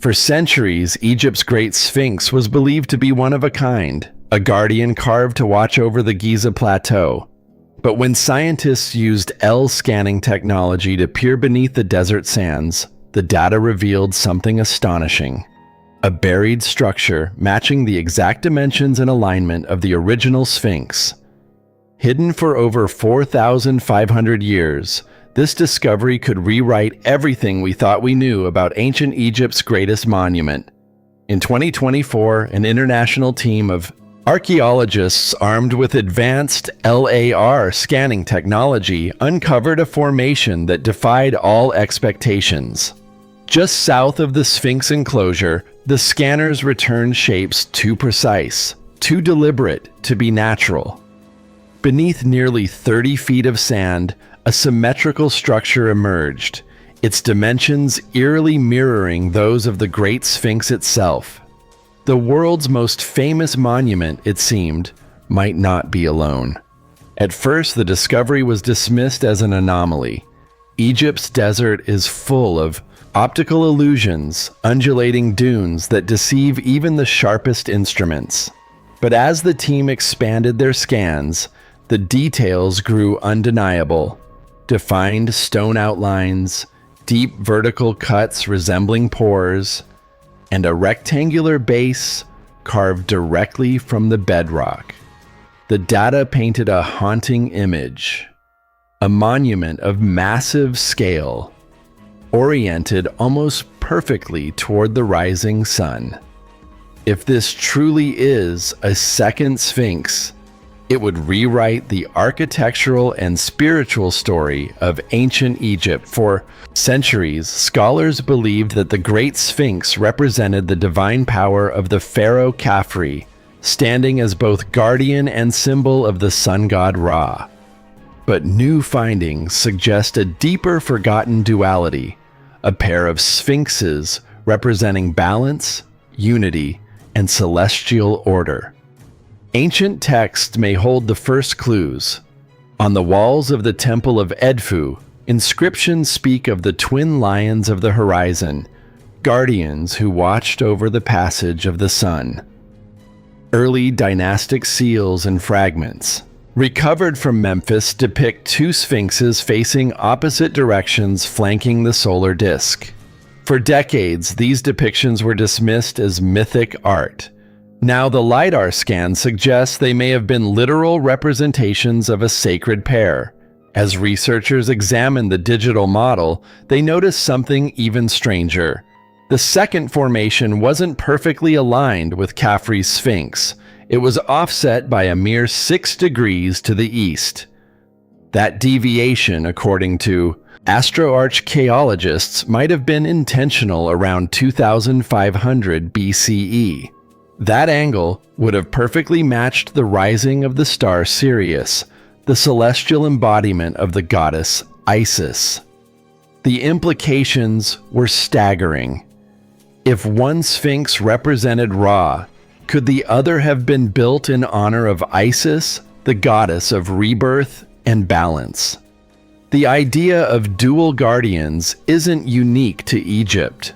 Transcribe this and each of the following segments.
For centuries, Egypt's Great Sphinx was believed to be one of a kind, a guardian carved to watch over the Giza Plateau. But when scientists used L-scanning technology to peer beneath the desert sands, the data revealed something astonishing. A buried structure matching the exact dimensions and alignment of the original Sphinx. Hidden for over 4,500 years, this discovery could rewrite everything we thought we knew about ancient Egypt's greatest monument. In 2024, an international team of archaeologists armed with advanced LiDAR scanning technology uncovered a formation that defied all expectations. Just south of the Sphinx enclosure, the scanners returned shapes too precise, too deliberate to be natural. Beneath nearly 30 feet of sand, a symmetrical structure emerged, its dimensions eerily mirroring those of the Great Sphinx itself. The world's most famous monument, it seemed, might not be alone. At first, the discovery was dismissed as an anomaly. Egypt's desert is full of optical illusions, undulating dunes that deceive even the sharpest instruments. But as the team expanded their scans, the details grew undeniable. Defined stone outlines, deep vertical cuts resembling pores, and a rectangular base carved directly from the bedrock. The data painted a haunting image, a monument of massive scale, oriented almost perfectly toward the rising sun. If this truly is a second Sphinx, it would rewrite the architectural and spiritual story of ancient Egypt. For centuries, scholars believed that the Great Sphinx represented the divine power of the pharaoh Khafre, standing as both guardian and symbol of the sun god Ra. But new findings suggest a deeper forgotten duality, a pair of sphinxes representing balance, unity, and celestial order. Ancient texts may hold the first clues. On the walls of the Temple of Edfu, inscriptions speak of the twin lions of the horizon, guardians who watched over the passage of the sun. Early dynastic seals and fragments, recovered from Memphis, depict two sphinxes facing opposite directions flanking the solar disk. For decades, these depictions were dismissed as mythic art. Now the LiDAR scan suggests they may have been literal representations of a sacred pair. As researchers examined the digital model, they noticed something even stranger. The second formation wasn't perfectly aligned with Khafre's Sphinx. It was offset by a mere 6 degrees to the east. That deviation, according to astroarchaeologists, might have been intentional around 2500 BCE. That angle would have perfectly matched the rising of the star Sirius, the celestial embodiment of the goddess Isis. The implications were staggering. If one sphinx represented Ra, could the other have been built in honor of Isis, the goddess of rebirth and balance? The idea of dual guardians isn't unique to Egypt.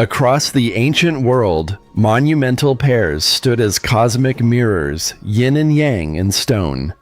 Across the ancient world, monumental pairs stood as cosmic mirrors, yin and yang in stone.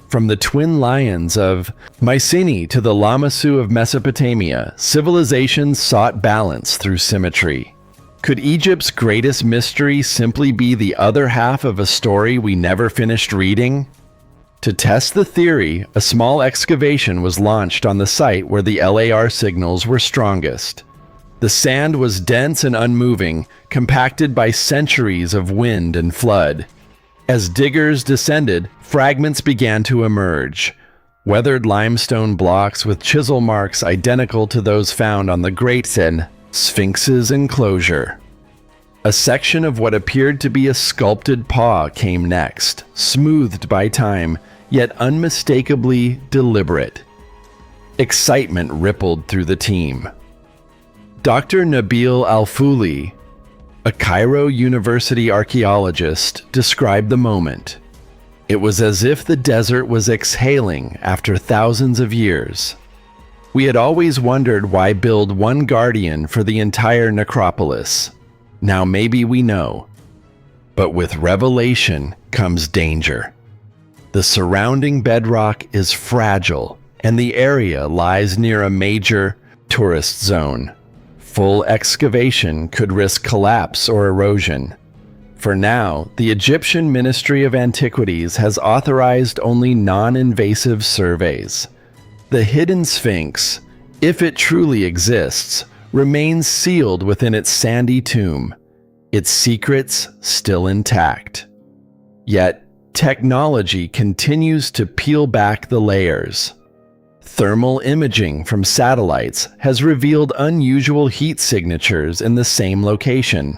From the twin lions of Mycenae to the Lamassu of Mesopotamia, civilizations sought balance through symmetry. Could Egypt's greatest mystery simply be the other half of a story we never finished reading? To test the theory, a small excavation was launched on the site where the LiDAR signals were strongest. The sand was dense and unmoving, compacted by centuries of wind and flood. As diggers descended, fragments began to emerge. Weathered limestone blocks with chisel marks identical to those found on the Great Sphinx's enclosure. A section of what appeared to be a sculpted paw came next, smoothed by time, yet unmistakably deliberate. Excitement rippled through the team. Dr. Nabil Al-Fouli, a Cairo University archaeologist, described the moment. It was as if the desert was exhaling after thousands of years. We had always wondered why build one guardian for the entire necropolis. Now maybe we know. But with revelation comes danger. The surrounding bedrock is fragile, and the area lies near a major tourist zone. Full excavation could risk collapse or erosion. For now, the Egyptian Ministry of Antiquities has authorized only non-invasive surveys. The hidden Sphinx, if it truly exists, remains sealed within its sandy tomb, its secrets still intact. Yet, technology continues to peel back the layers. Thermal imaging from satellites has revealed unusual heat signatures in the same location.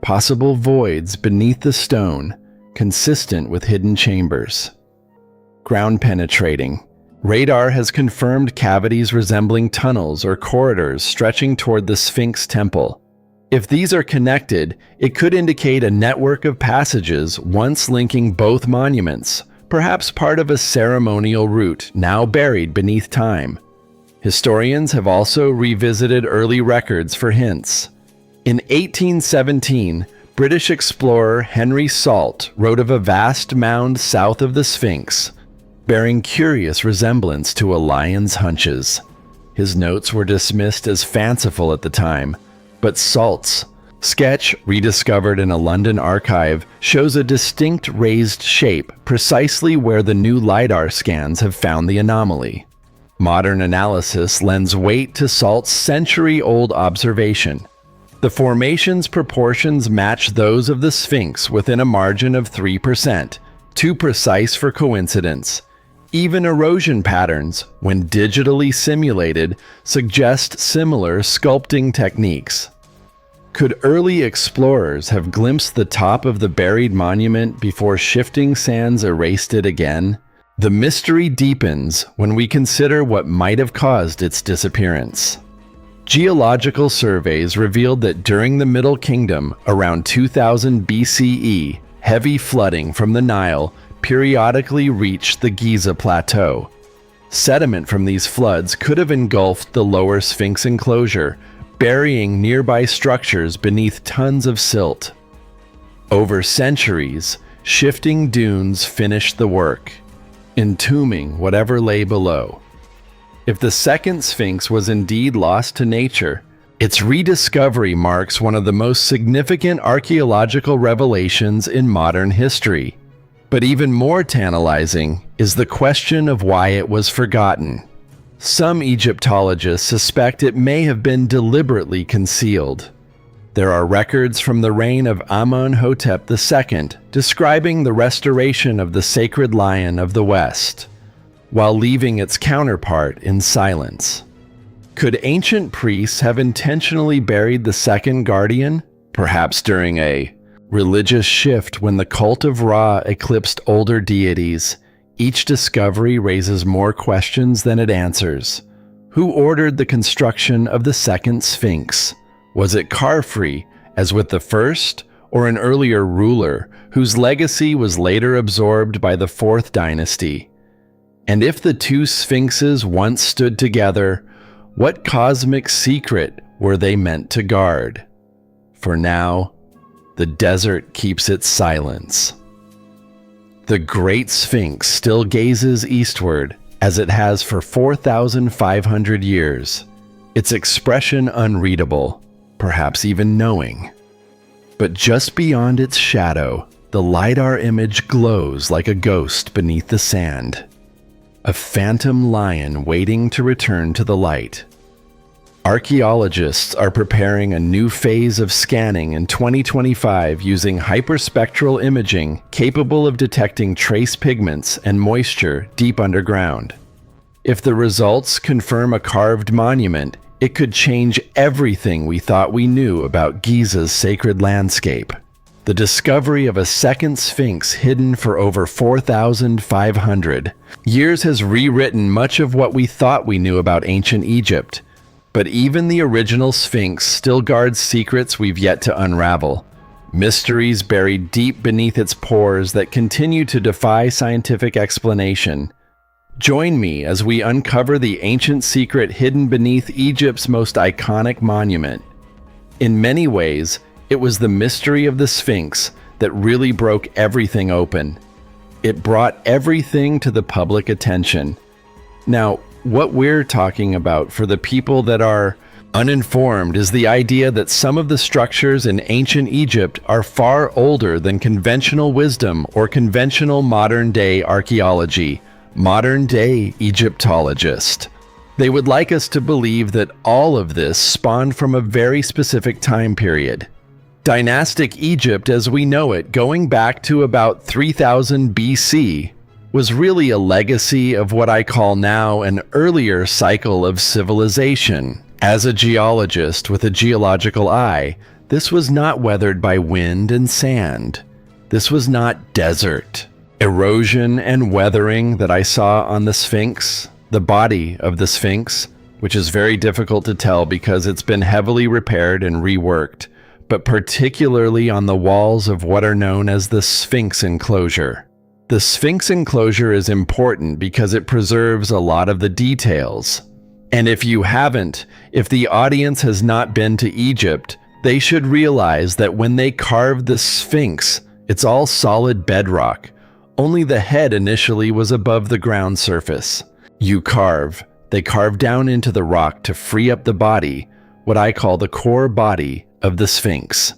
Possible voids beneath the stone, consistent with hidden chambers. Ground penetrating. Radar has confirmed cavities resembling tunnels or corridors stretching toward the Sphinx temple. If these are connected, it could indicate a network of passages once linking both monuments, perhaps part of a ceremonial route now buried beneath time. Historians have also revisited early records for hints. In 1817, British explorer Henry Salt wrote of a vast mound south of the Sphinx, bearing curious resemblance to a lion's hunches. His notes were dismissed as fanciful at the time, but Salt's sketch, rediscovered in a London archive, shows a distinct raised shape precisely where the new LiDAR scans have found the anomaly. Modern analysis lends weight to Salt's century-old observation. The formation's proportions match those of the Sphinx within a margin of 3%, too precise for coincidence. Even erosion patterns, when digitally simulated, suggest similar sculpting techniques. Could early explorers have glimpsed the top of the buried monument before shifting sands erased it again? The mystery deepens when we consider what might have caused its disappearance. Geological surveys revealed that during the Middle Kingdom, around 2000 BCE, heavy flooding from the Nile periodically reached the Giza Plateau. Sediment from these floods could have engulfed the lower Sphinx enclosure, burying nearby structures beneath tons of silt. Over centuries, shifting dunes finished the work, entombing whatever lay below. If the second Sphinx was indeed lost to nature, its rediscovery marks one of the most significant archaeological revelations in modern history. But even more tantalizing is the question of why it was forgotten. Some Egyptologists suspect it may have been deliberately concealed. There are records from the reign of Amenhotep II describing the restoration of the sacred lion of the West, while leaving its counterpart in silence. Could ancient priests have intentionally buried the second guardian, perhaps during a religious shift when the cult of Ra eclipsed older deities? Each discovery raises more questions than it answers. Who ordered the construction of the second Sphinx? Was it Khafre, as with the first, or an earlier ruler whose legacy was later absorbed by the Fourth Dynasty? And if the two Sphinxes once stood together, what cosmic secret were they meant to guard? For now, the desert keeps its silence. The Great Sphinx still gazes eastward, as it has for 4,500 years, its expression unreadable, perhaps even knowing. But just beyond its shadow, the LiDAR image glows like a ghost beneath the sand. A phantom lion waiting to return to the light. Archaeologists are preparing a new phase of scanning in 2025 using hyperspectral imaging capable of detecting trace pigments and moisture deep underground. If the results confirm a carved monument, it could change everything we thought we knew about Giza's sacred landscape. The discovery of a second Sphinx hidden for over 4,500 years has rewritten much of what we thought we knew about ancient Egypt. But even the original Sphinx still guards secrets we've yet to unravel. Mysteries buried deep beneath its pores that continue to defy scientific explanation. Join me as we uncover the ancient secret hidden beneath Egypt's most iconic monument. In many ways, It was the mystery of the Sphinx that really broke everything open. It brought everything to the public attention. Now, what we're talking about for the people that are uninformed is the idea that some of the structures in ancient Egypt are far older than conventional wisdom or conventional modern-day archaeology, modern-day Egyptologist. They would like us to believe that all of this spawned from a very specific time period. Dynastic Egypt as we know it, going back to about 3000 BC, was really a legacy of what I call now an earlier cycle of civilization. As a geologist with a geological eye, this was not weathered by wind and sand. This was not desert. Erosion and weathering that I saw on the Sphinx, the body of the Sphinx, which is very difficult to tell because it's been heavily repaired and reworked, but particularly on the walls of what are known as the Sphinx enclosure. The Sphinx enclosure is important because it preserves a lot of the details. And if you haven't, if the audience has not been to Egypt, they should realize that when they carved the Sphinx, it's all solid bedrock. Only the head initially was above the ground surface. They carve down into the rock to free up the body, what I call the core body of the Sphinx.